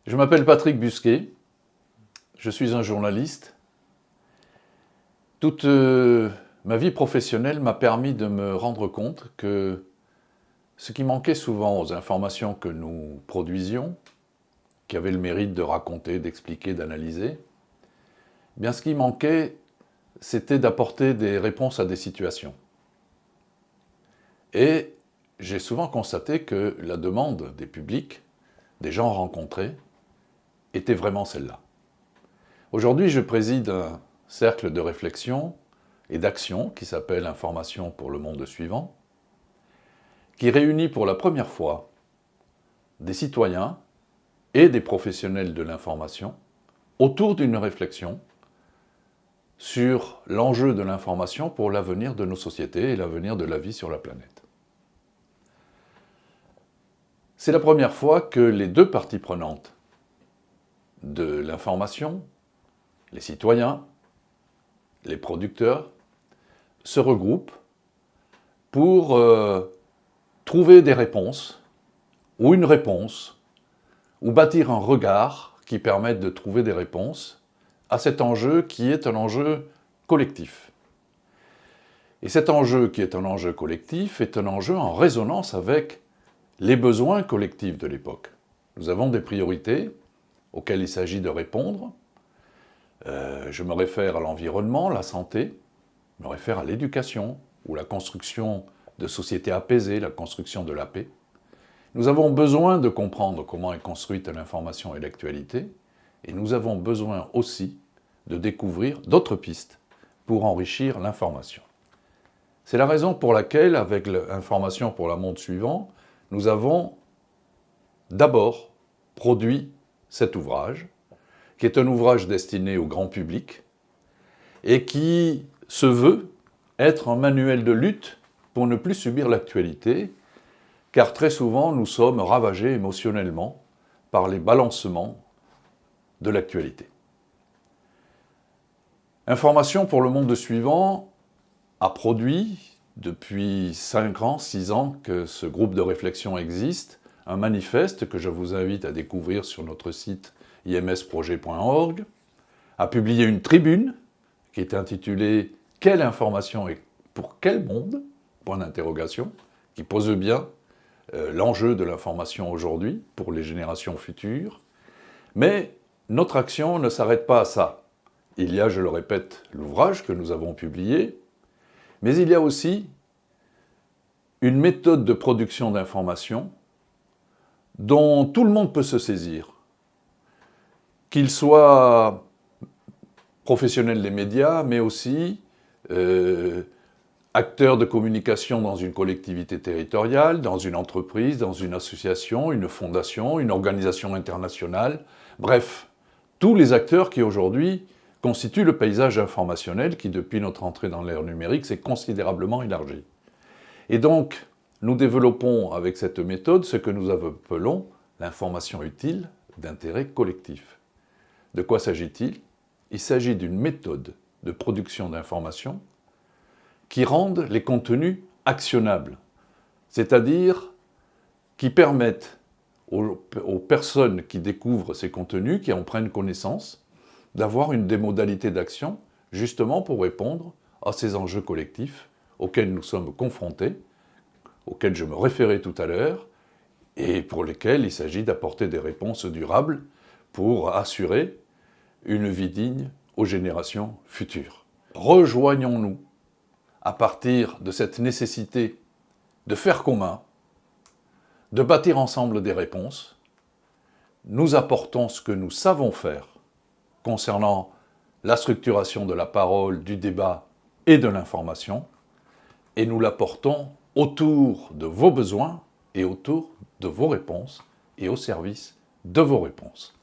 Je m'appelle Patrick Busquet, je suis un journaliste. Toute ma vie professionnelle m'a permis de me rendre compte que ce qui manquait souvent aux informations que nous produisions, qui avaient le mérite de raconter, d'expliquer, d'analyser, eh bien ce qui manquait, c'était d'apporter des réponses à des situations. Et j'ai souvent constaté que la demande des publics, des gens rencontrés, était vraiment celle-là. Aujourd'hui, je préside un cercle de réflexion et d'action qui s'appelle Information pour le monde suivant, qui réunit pour la première fois des citoyens et des professionnels de l'information autour d'une réflexion sur l'enjeu de l'information pour l'avenir de nos sociétés et l'avenir de la vie sur la planète. C'est la première fois que les deux parties prenantes de l'information, les citoyens, les producteurs, se regroupent pour trouver des réponses, ou une réponse, ou bâtir un regard qui permette de trouver des réponses à cet enjeu qui est un enjeu collectif. Et cet enjeu qui est un enjeu collectif est un enjeu en résonance avec les besoins collectifs de l'époque. Nous avons des priorités auxquelles il s'agit de répondre. Je me réfère à l'environnement, la santé, je me réfère à l'éducation ou la construction de sociétés apaisées, la construction de la paix. Nous avons besoin de comprendre comment est construite l'information et l'actualité, et nous avons besoin aussi de découvrir d'autres pistes pour enrichir l'information. C'est la raison pour laquelle, avec l'Information pour le monde suivant, nous avons d'abord produit cet ouvrage, qui est un ouvrage destiné au grand public et qui se veut être un manuel de lutte pour ne plus subir l'actualité, car très souvent nous sommes ravagés émotionnellement par les balancements de l'actualité. Information pour le monde suivant a produit, depuis 5 ans, 6 ans que ce groupe de réflexion existe, un manifeste que je vous invite à découvrir sur notre site imsprojet.org, a publié une tribune qui est intitulée « Quelle information et pour quel monde ?» point d'interrogation, qui pose bien l'enjeu de l'information aujourd'hui pour les générations futures. Mais notre action ne s'arrête pas à ça. Il y a, je le répète, l'ouvrage que nous avons publié, mais il y a aussi une méthode de production d'information dont tout le monde peut se saisir, qu'il soit professionnel des médias, mais aussi acteur de communication dans une collectivité territoriale, dans une entreprise, dans une association, une fondation, une organisation internationale, bref, tous les acteurs qui aujourd'hui constituent le paysage informationnel qui, depuis notre entrée dans l'ère numérique, s'est considérablement élargi. Et donc, nous développons avec cette méthode ce que nous appelons l'information utile d'intérêt collectif. De quoi s'agit-il ? Il s'agit d'une méthode de production d'informations qui rendent les contenus actionnables, c'est-à-dire qui permettent aux personnes qui découvrent ces contenus, qui en prennent connaissance, d'avoir des modalités d'action justement pour répondre à ces enjeux collectifs auxquels nous sommes confrontés, auxquels je me référais tout à l'heure, et pour lesquels il s'agit d'apporter des réponses durables pour assurer une vie digne aux générations futures. Rejoignons-nous à partir de cette nécessité de faire commun, de bâtir ensemble des réponses. Nous apportons ce que nous savons faire concernant la structuration de la parole, du débat et de l'information, et nous l'apportons autour de vos besoins et autour de vos réponses et au service de vos réponses.